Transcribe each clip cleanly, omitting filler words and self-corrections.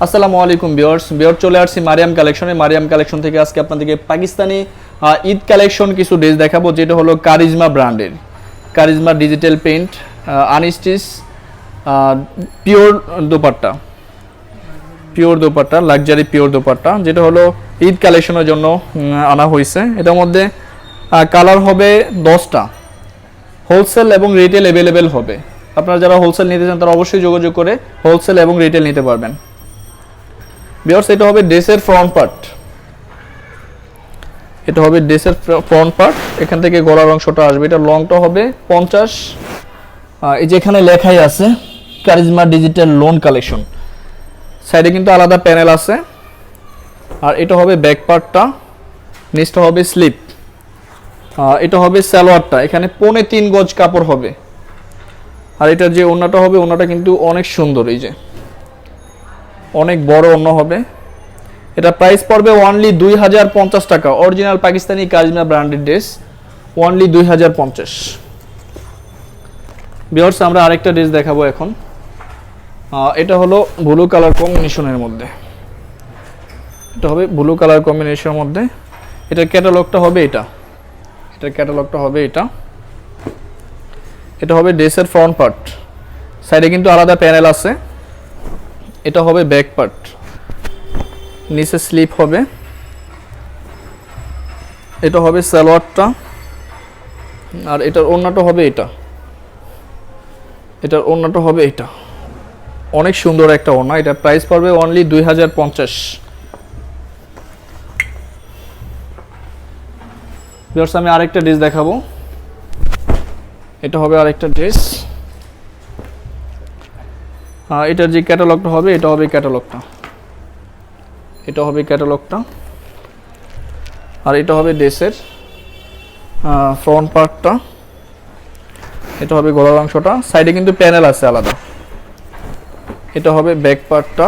আসসালামু আলাইকুম ভিউয়ার্স চলে আসছি মারিয়াম কালেকশন থেকে আজকে আপনাদেরকে পাকিস্তানি ঈদ কালেকশন কিছু ড্রেস দেখাবো, যেটা হলো কারিজমা ব্র্যান্ডের charisma digital paint unstitch pure dupatta luxury pure dupatta, যেটা হলো ঈদ কালেকশনের জন্য আনা হয়েছে। এটার মধ্যে কালার হবে 10টা, হোলসেল এবং রিটেল অ্যাভেলেবেল হবে। আপনারা যারা হোলসেল নিতে চান তারা অবশ্যই যোগাযোগ করে হোলসেল এবং রিটেল নিতে পারবেন। ভিউয়ার্স, এটা হবে ড্রেসের ফ্রন্ট পার্ট, এখান থেকে গলার অংশটা আসবে। এটা লংটা হবে 50। এই যে এখানে লেখাই আছে কারিজমা ডিজিটাল লোন কালেকশন, সাইডে কিন্তু আলাদা প্যানেল আছে। আর এটা হবে ব্যাক পার্টটা, নিচটা হবে স্লিপ। এটা হবে সালোয়ারটা, এখানে 3.25 গজ কাপড় হবে। আর এটা যে ওড়নাটা হবে, ওড়নাটা কিন্তু অনেক সুন্দর, এই যে অনেক বড় ওড়না হবে। এটা প্রাইস পড়বে অনলি 2050 টাকা। Original Pakistani charisma branded dress, only 2050। Viewers, আমরা আরেকটা ড্রেস দেখাবো এখন। এটা হলো ব্লু কালার কম্বিনেশনের মধ্যে, এটার ক্যাটালগটা হবে এটা হবে ড্রেসের ফ্রন্ট পার্ট, সাইডে কিন্তু আলাদা প্যানেল আছে। এটা হবে ব্যাক পার্ট, নিচে স্লিপ হবে। এটা হবে সালোয়ারটা, আর এটার ওড়নাটা হবে এটা অনেক সুন্দর একটা ওড়না। এটা প্রাইস পড়বে অনলি 2050। ভিউয়ার্স, আমি আরেকটা ড্রেস দেখাবো। এটা হবে আরেকটা ড্রেস। এটার যে ক্যাটালগটা হবে, এটা হবে ক্যাটালগটা। আর এটা হবে ড্রেসের ফ্রন্ট পার্টটা, এটা হবে গলার অংশটা, সাইডে কিন্তু প্যানেল আছে আলাদা। এটা হবে ব্যাক পার্টটা,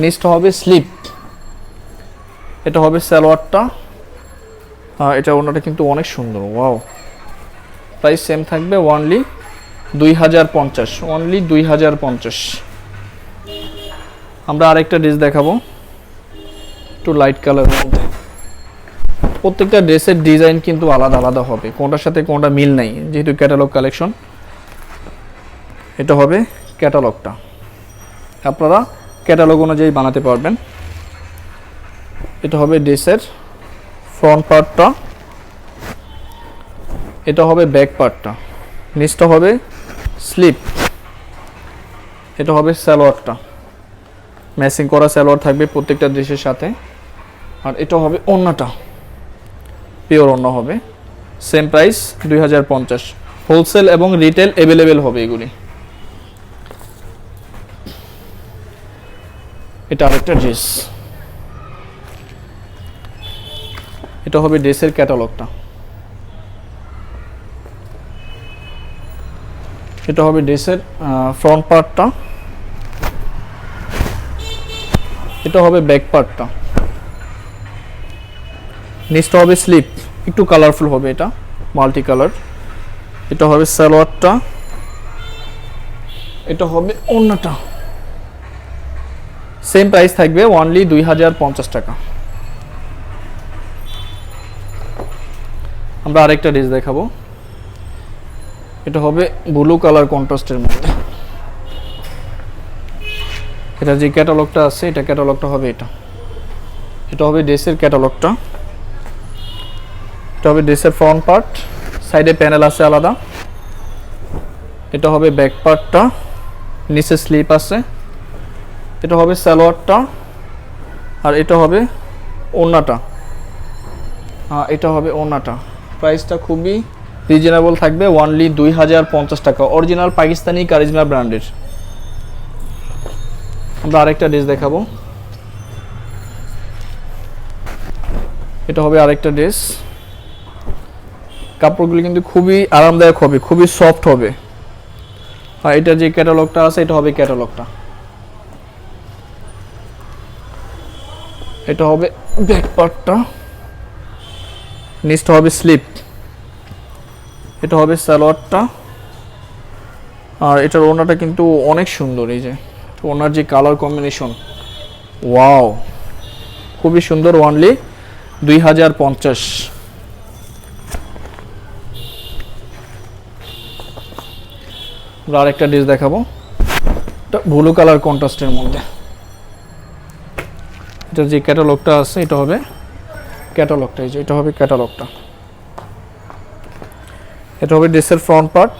নিচটা হবে স্লিপ। এটা হবে সালোয়ারটা। এটা ওড়নাটা কিন্তু অনেক সুন্দর, ওয়াও। প্রাইস সেম থাকবে অনলি 2050। আমরা আরেকটা ড্রেস দেখাবো, একটু লাইট কালারের মধ্যে। প্রত্যেকটা ড্রেসের ডিজাইন কিন্তু আলাদা আলাদা হবে, কোনটার সাথে কোনটা মিল নাই, যেহেতু ক্যাটালগ কালেকশন। এটা হবে ক্যাটালগটা, আপনারা ক্যাটালগ অনুযায়ী বানাতে পারবেন। এটা হবে ড্রেসের ফ্রন্ট পার্টটা, এটা হবে ব্যাক পার্টটা, নিচটা হবে স্লিপ। এটা হবে সালোয়ারটা, ম্যাচিং করা সালোয়ার থাকবে প্রত্যেকটা ড্রেসের সাথে। আর এটা হবে ওড়নাটা, পিওর ওড়না হবে। Same price 2050। হোলসেল এবং রিটেল অ্যাভেলেবেল হবে এগুলি। এটা আরেকটা ড্রেস, এটা হবে ড্রেসের ক্যাটালগটা। এটা হবে ড্রেসের ফ্রন্ট পার্টটা, এটা হবে ব্যাক পার্টটা, নিচটা হবে স্লিপ, একটু কালারফুল হবে, এটা মাল্টি কালার। এটা হবে সালোয়ারটা, এটা হবে ওড়নাটা। সেম প্রাইস থাকবে অনলি 2050 টাকা। আমরা আরেকটা ড্রেস দেখাবো। এটা হবে ব্লু কালার কন্ট্রাস্টের মধ্যে। এটা যে ক্যাটালগটা আছে, এটা ক্যাটালগটা হবে এটা হবে ড্রেসের ক্যাটালগটা। এটা হবে ড্রেসের ফ্রন্ট পার্ট, সাইডে প্যানেল আছে আলাদা। এটা হবে ব্যাক পার্টটা, নিচে স্লিপ আছে। এটা হবে সালোয়ারটা, আর এটা হবে ওড়নাটা। প্রাইসটা খুবই রিজনেবল থাকবে, অনলি 2050 টাকা। অরিজিনাল পাকিস্তানি কারিজমা ব্র্যান্ডের। আমরা আরেকটা ড্রেস দেখাবো। এটা হবে আরেকটা ড্রেস। কাপড়গুলি কিন্তু খুবই আরামদায়ক হবে, খুবই সফট হবে। আর এটা যে ক্যাটালগটা আছে, এটা হবে ক্যাটালগটা। এটা হবে ব্যাক পার্টটা, নিচটা হবে স্লিপ। এটা হবে সালোয়ারটা। আর এটার ওড়নাটা কিন্তু অনেক সুন্দর, এই যে ওনার যে কালার কম্বিনেশন ওয়াও, খুবই সুন্দর, অনলি 2050। আর একটা ড্রেস দেখাবো, এটা ব্লু কালার কন্ট্রাস্টের মধ্যে। এটা যে ক্যাটালগটা আছে এটা হবে ক্যাটালগটা, এই যে এটা হবে ক্যাটালগটা। এটা হবে ড্রেসের ফ্রন্ট পার্ট,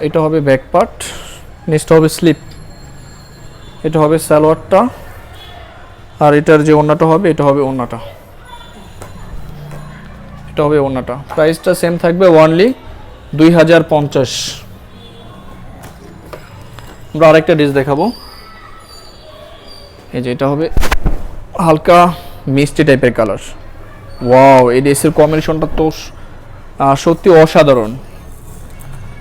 এটা হবে ব্যাক পার্ট, নিচটা হবে স্লিপ, এটা হবে সালোয়ারটা, আর এটার যে ওড়নাটা হবে এটা হবে ওড়নাটা, এটা হবে ওড়নাটা। প্রাইসটা সেম থাকবে, অনলি 2050। আমরা আরেকটা ড্রেস দেখাবো, এই যে এটা হবে হালকা মিষ্টি টাইপের কালার। ওয়াও, এই ড্রেসের কম্বিনেশনটা তো সত্যি অসাধারণ।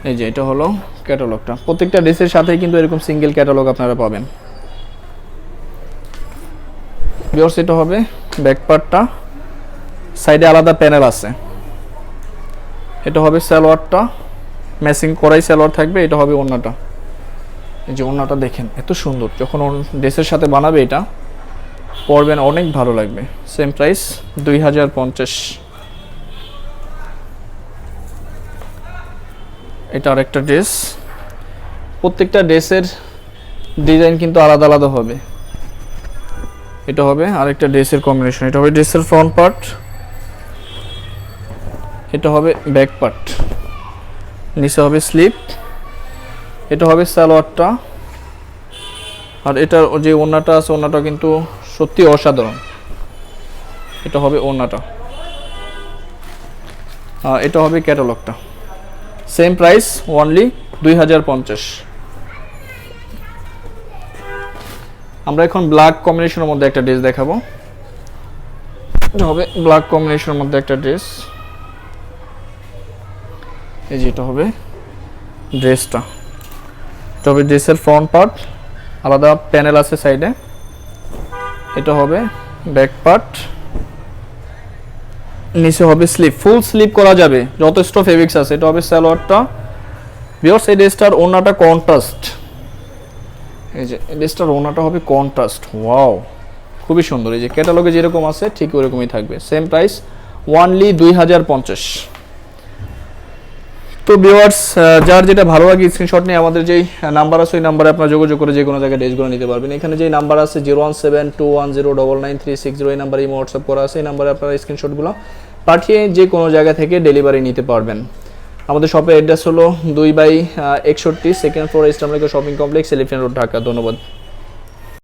এই যে এটা হলো ক্যাটালগটা, প্রত্যেকটা ড্রেসের সাথেই কিন্তু এরকম সিঙ্গেল ক্যাটালগ আপনারা পাবেন। ভিউয়ার্স, এটা হবে ব্যাক পার্টটা, সাইডে আলাদা প্যানেল আছে। এটা হবে সালোয়ারটা, ম্যাচিং করাই সালোয়ার থাকবে, এটা হবে ওড়নাটা। এই যে ওড়নাটা দেখেন এত সুন্দর, যখন ড্রেসের সাথে বানাবে এটা পরবেন অনেক ভালো লাগবে। Same price 2050। এটা আরেকটা ড্রেস, প্রত্যেকটা ড্রেসের ডিজাইন কিন্তু আলাদা আলাদা হবে। এটা হবে আরেকটা ড্রেসের কম্বিনেশন, এটা হবে ড্রেসের ফ্রন্ট পার্ট, এটা হবে ব্যাক পার্ট, নিচে হবে স্লিপ, এটা হবে সালোয়ারটা, আর এটার যে ওড়নাটা আছে ওড়নাটা কিন্তু সত্যি অসাধারণ, এটা হবে ওড়নাটা, এটা হবে ক্যাটালগটা। Same price, only 2050। আমরা এখন ব্ল্যাক কম্বিনেশনের মধ্যে একটা ড্রেস দেখাবো, এটা হবে ব্ল্যাক কম্বিনেশনের মধ্যে একটা ড্রেস। এই যে এটা হবে ড্রেসটা, এটা হবে ড্রেসের ফ্রন্ট পার্ট, আলাদা প্যানেল আছে সাইডে, এটা হবে ব্যাক পার্ট, নিচে হবে স্লিপ, ফুল স্লিপ করা যাবে, যথেষ্ট ফেব্রিক্স আছে। এটা হবে সালোয়ারটা। ভিউয়ার্স, এই ড্রেসটার ওড়নাটা কন্ট্রাস্ট, এই যে এই ড্রেসটার ওড়নাটা হবে কন্ট্রাস্ট। ওয়াও, খুবই সুন্দর, এই যে ক্যাটালগে যেরকম আছে ঠিক ওরকমই থাকবে। Same price, only 2050। তো ভিউয়ার্স, যার যেটা ভালো লাগে স্ক্রিনশট নিয়ে আমাদের যেই নাম্বার আছে ওই নাম্বারে আপনারা যোগাযোগ করে যে কোনো জায়গায় ড্রেসগুলো নিতে পারবেন। এখানে যেই নাম্বার আছে 01721099360, এই নাম্বারে হোয়াটসঅ্যাপ করা আছে, এই নাম্বারে আপনারা স্ক্রিনশটগুলো পাঠিয়ে যে কোনো জায়গা থেকে ডেলিভারি নিতে পারবেন। আমাদের শপের অ্যাড্রেস হলো 2/61 second floor eastern shopping complex, elephant road, Dhaka. ধন্যবাদ।